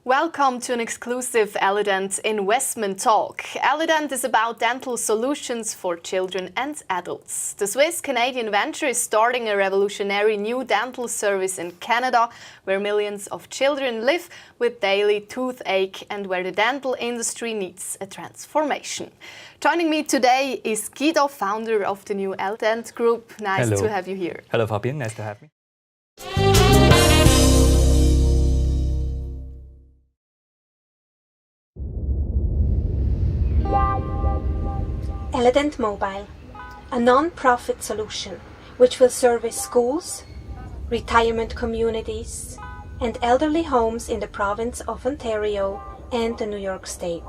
Welcome to an exclusive eleDent investment talk. eleDent is about dental solutions for children and adults. The Swiss-Canadian venture is starting a revolutionary new dental service in Canada, where millions of children live with daily toothache and where the dental industry needs a transformation. Joining me today is Guido, founder of the new eleDent Group. Nice to have you here. Hello, Fabian. Nice to have me. eleDent Mobile, a non-profit solution which will service schools, retirement communities and elderly homes in the province of Ontario and the New York State.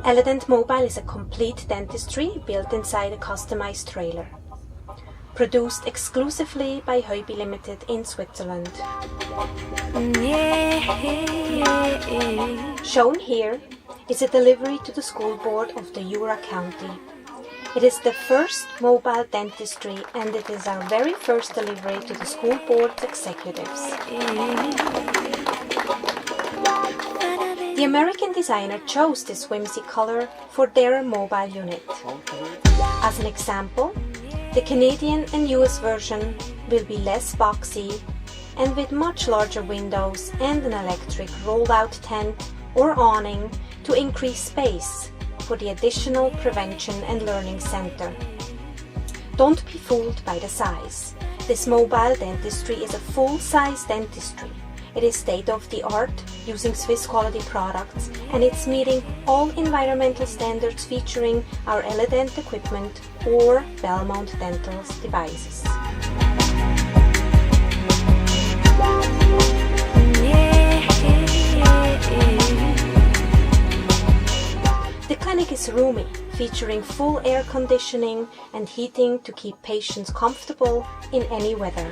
eleDent Mobile is a complete dentistry built inside a customized trailer, produced exclusively by Heubi Limited in Switzerland. Shown here is a delivery to the school board of the Jura County. It is the first mobile dentistry and it is our very first delivery to the school board's executives. The American designer chose this whimsy color for their mobile unit. As an example, the Canadian and US version will be less boxy and with much larger windows and an electric roll-out tent or awning to increase space for the additional prevention and learning center. Don't be fooled by the size. This mobile dentistry is a full-size dentistry. It is state-of-the-art, using Swiss quality products, and it's meeting all environmental standards featuring our eleDent equipment or Belmont Dental's devices. The clinic is roomy, featuring full air conditioning and heating to keep patients comfortable in any weather.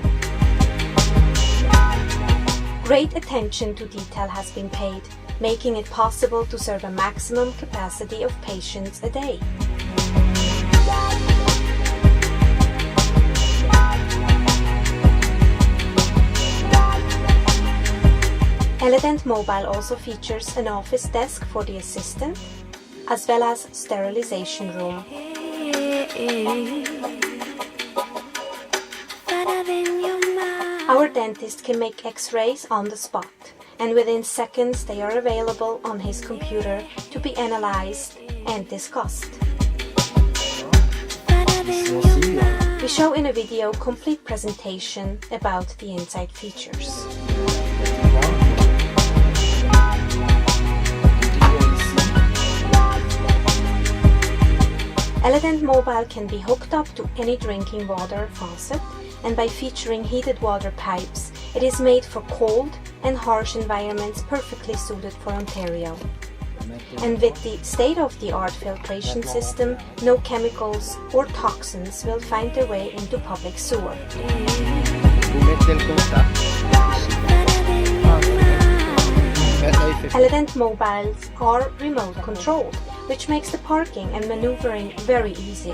Great attention to detail has been paid, making it possible to serve a maximum capacity of patients a day. eleDent Mobile also features an office desk for the assistant, as well as sterilization room. Our dentist can make X-rays on the spot, and within seconds they are available on his computer to be analyzed and discussed. We show in a video complete presentation about the inside features. eleDent Mobile can be hooked up to any drinking water faucet, and by featuring heated water pipes, it is made for cold and harsh environments perfectly suited for Ontario. And with the state-of-the-art filtration system, no chemicals or toxins will find their way into public sewer. eleDent Mobiles are remote controlled, which makes the parking and maneuvering very easy.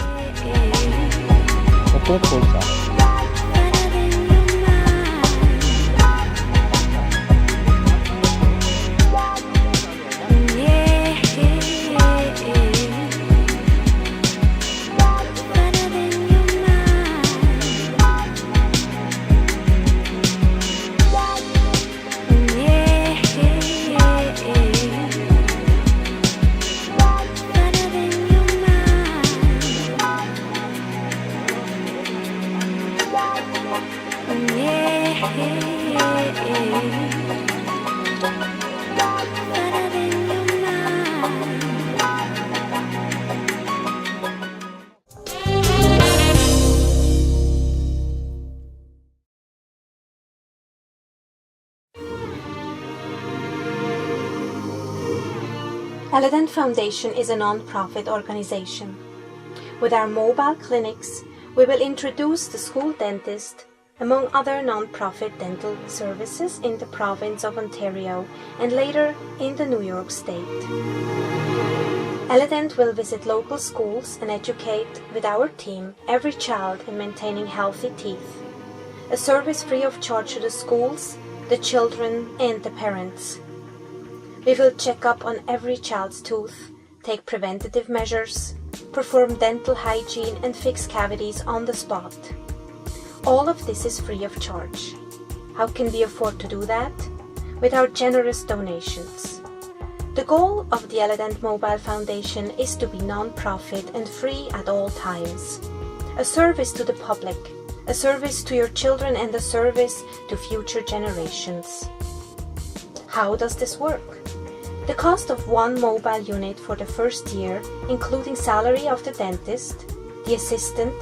eleDent Foundation is a non-profit organization. With our mobile clinics, we will introduce the school dentist among other non-profit dental services in the province of Ontario and later in the New York State. eleDent will visit local schools and educate with our team every child in maintaining healthy teeth. A service free of charge to the schools the children and the parents. We will check up on every child's tooth, take preventative measures, perform dental hygiene and fix cavities on the spot. All of this is free of charge. How can we afford to do that? With our generous donations. The goal of the eleDent Mobile Foundation is to be non-profit and free at all times. A service to the public, a service to your children and a service to future generations. How does this work? The cost of one mobile unit for the first year, including salary of the dentist, the assistant,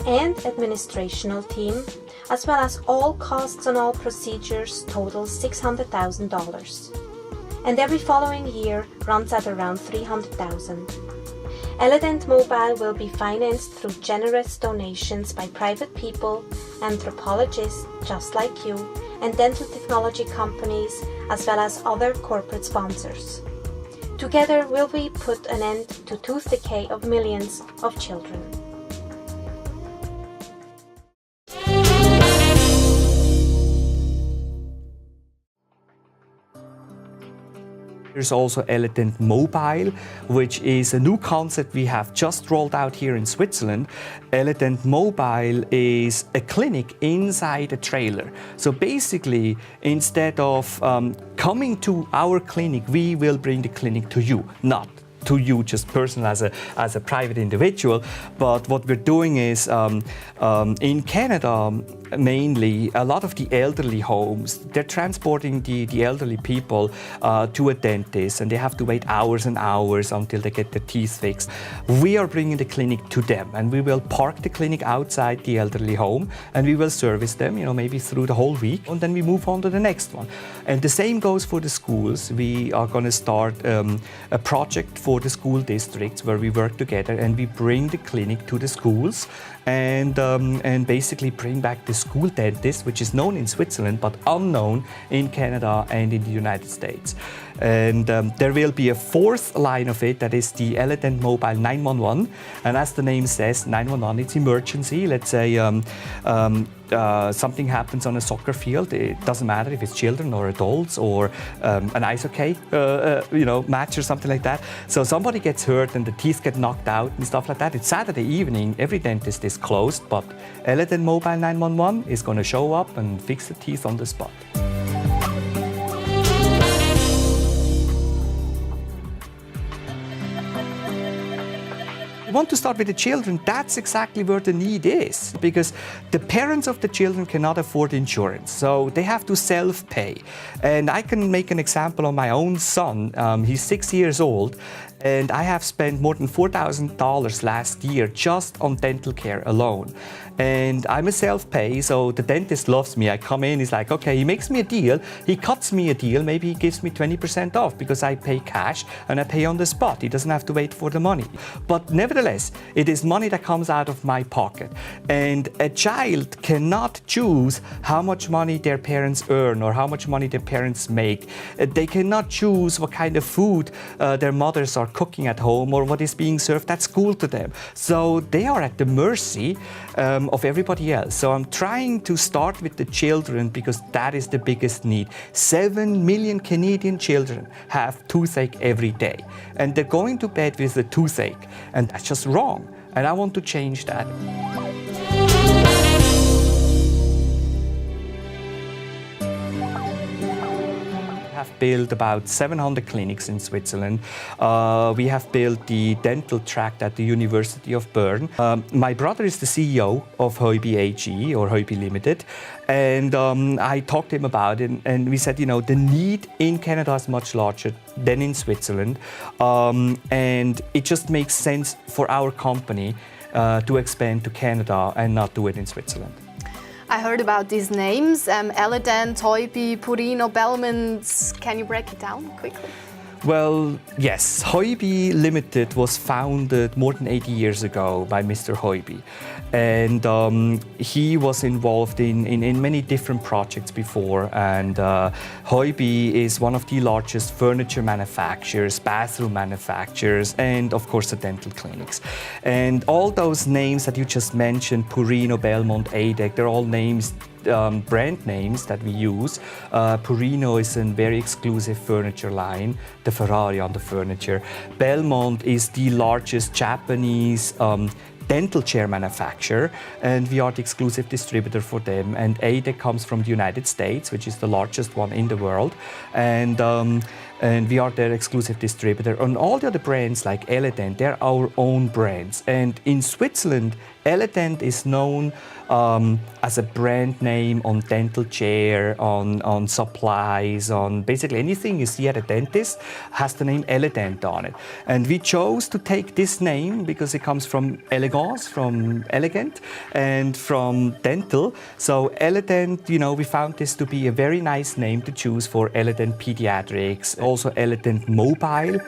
and administrational team, as well as all costs on all procedures, totals $600,000. And every following year runs at around $300,000. eleDent Mobile will be financed through generous donations by private people, anthropologists just like you, and dental technology companies, as well as other corporate sponsors. Together, will we put an end to tooth decay of millions of children? There's also eleDent Mobile, which is a new concept we have just rolled out here in Switzerland. eleDent Mobile is a clinic inside a trailer. So basically, instead of coming to our clinic, we will bring the clinic to you, not to you just personal as a private individual. But what we're doing is in Canada, mainly a lot of the elderly homes, they're transporting the elderly people to a dentist, and they have to wait hours and hours until they get their teeth fixed. We are bringing the clinic to them, and we will park the clinic outside the elderly home, and we will service them, maybe through the whole week, and then we move on to the next one. And the same goes for the schools. We are going to start a project for the school districts where we work together, and we bring the clinic to the schools and basically bring back the school dentist, which is known in Switzerland but unknown in Canada and in the United States. And there will be a fourth line of it, that is the eleDent Mobile 911. And as the name says, 911, it's emergency. Let's say something happens on a soccer field. It doesn't matter if it's children or adults or an ice hockey match or something like that. So somebody gets hurt and the teeth get knocked out and stuff like that. It's Saturday evening, every dentist is closed, but eleDent Mobile 911 is going to show up and fix the teeth on the spot. We want to start with the children. That's exactly where the need is, because the parents of the children cannot afford insurance, so they have to self-pay. And I can make an example on my own son. He's 6 years old, and I have spent more than $4,000 last year just on dental care alone. And I'm a self-pay, so the dentist loves me. I come in, he's like, okay, he makes me a deal, he cuts me a deal, maybe he gives me 20% off because I pay cash and I pay on the spot. He doesn't have to wait for the money. But nevertheless, it is money that comes out of my pocket. And a child cannot choose how much money their parents earn or how much money their parents make. They cannot choose what kind of food their mothers are cooking at home or what is being served at school to them. So they are at the mercy of everybody else. So I'm trying to start with the children because that is the biggest need. 7 million Canadian children have toothache every day, and they're going to bed with a toothache, and that's just wrong. And I want to change that. Have built about 700 clinics in Switzerland. We have built the dental tract at the University of Bern. My brother is the CEO of Heubi AG or Heubi Limited, and I talked to him about it, and we said, the need in Canada is much larger than in Switzerland, and it just makes sense for our company to expand to Canada and not do it in Switzerland. I heard about these names, eleDent, Heubi, Purino, Belmont. Can you break it down quickly? Well, yes. Heubi Limited was founded more than 80 years ago by Mr. Heubi. And he was involved in many different projects before. And Heubi is one of the largest furniture manufacturers, bathroom manufacturers, and of course the dental clinics. And all those names that you just mentioned, Purino, Belmont, ADEC, they're all names brand names that we use. Purino is a very exclusive furniture line, the Ferrari on the furniture. Belmont is the largest Japanese dental chair manufacturer, and we are the exclusive distributor for them. And ADEC comes from the United States, which is the largest one in the world, and we are their exclusive distributor. And all the other brands like eleDent, they're our own brands. And in Switzerland, eleDent is known as a brand name on dental chair, on supplies, on basically anything you see at a dentist has the name eleDent on it. And we chose to take this name because it comes from elegance, from elegant, and from dental. So eleDent, you know, we found this to be a very nice name to choose for eleDent Pediatrics, also eleDent Mobile.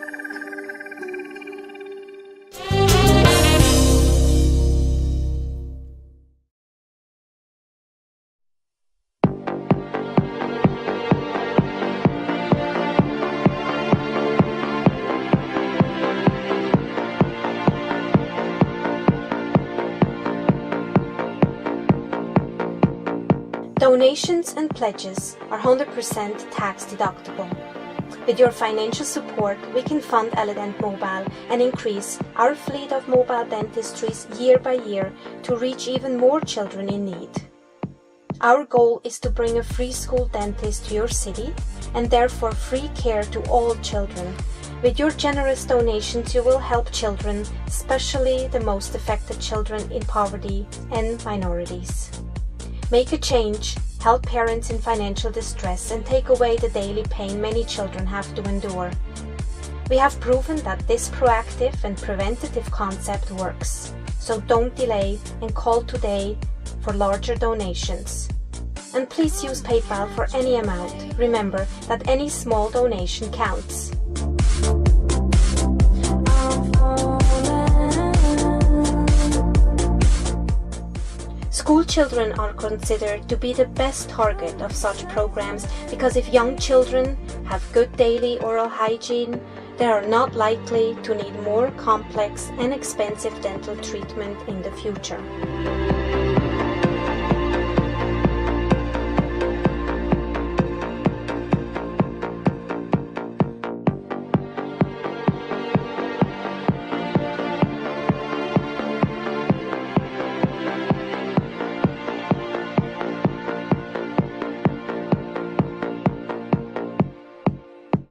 Donations and pledges are 100% tax deductible. With your financial support, we can fund eleDent Mobile and increase our fleet of mobile dentistries year by year to reach even more children in need. Our goal is to bring a free school dentist to your city and therefore free care to all children. With your generous donations, you will help children, especially the most affected children in poverty and minorities. Make a change, help parents in financial distress, and take away the daily pain many children have to endure. We have proven that this proactive and preventative concept works. So don't delay and call today for larger donations. And please use PayPal for any amount. Remember that any small donation counts. School children are considered to be the best target of such programs because if young children have good daily oral hygiene, they are not likely to need more complex and expensive dental treatment in the future.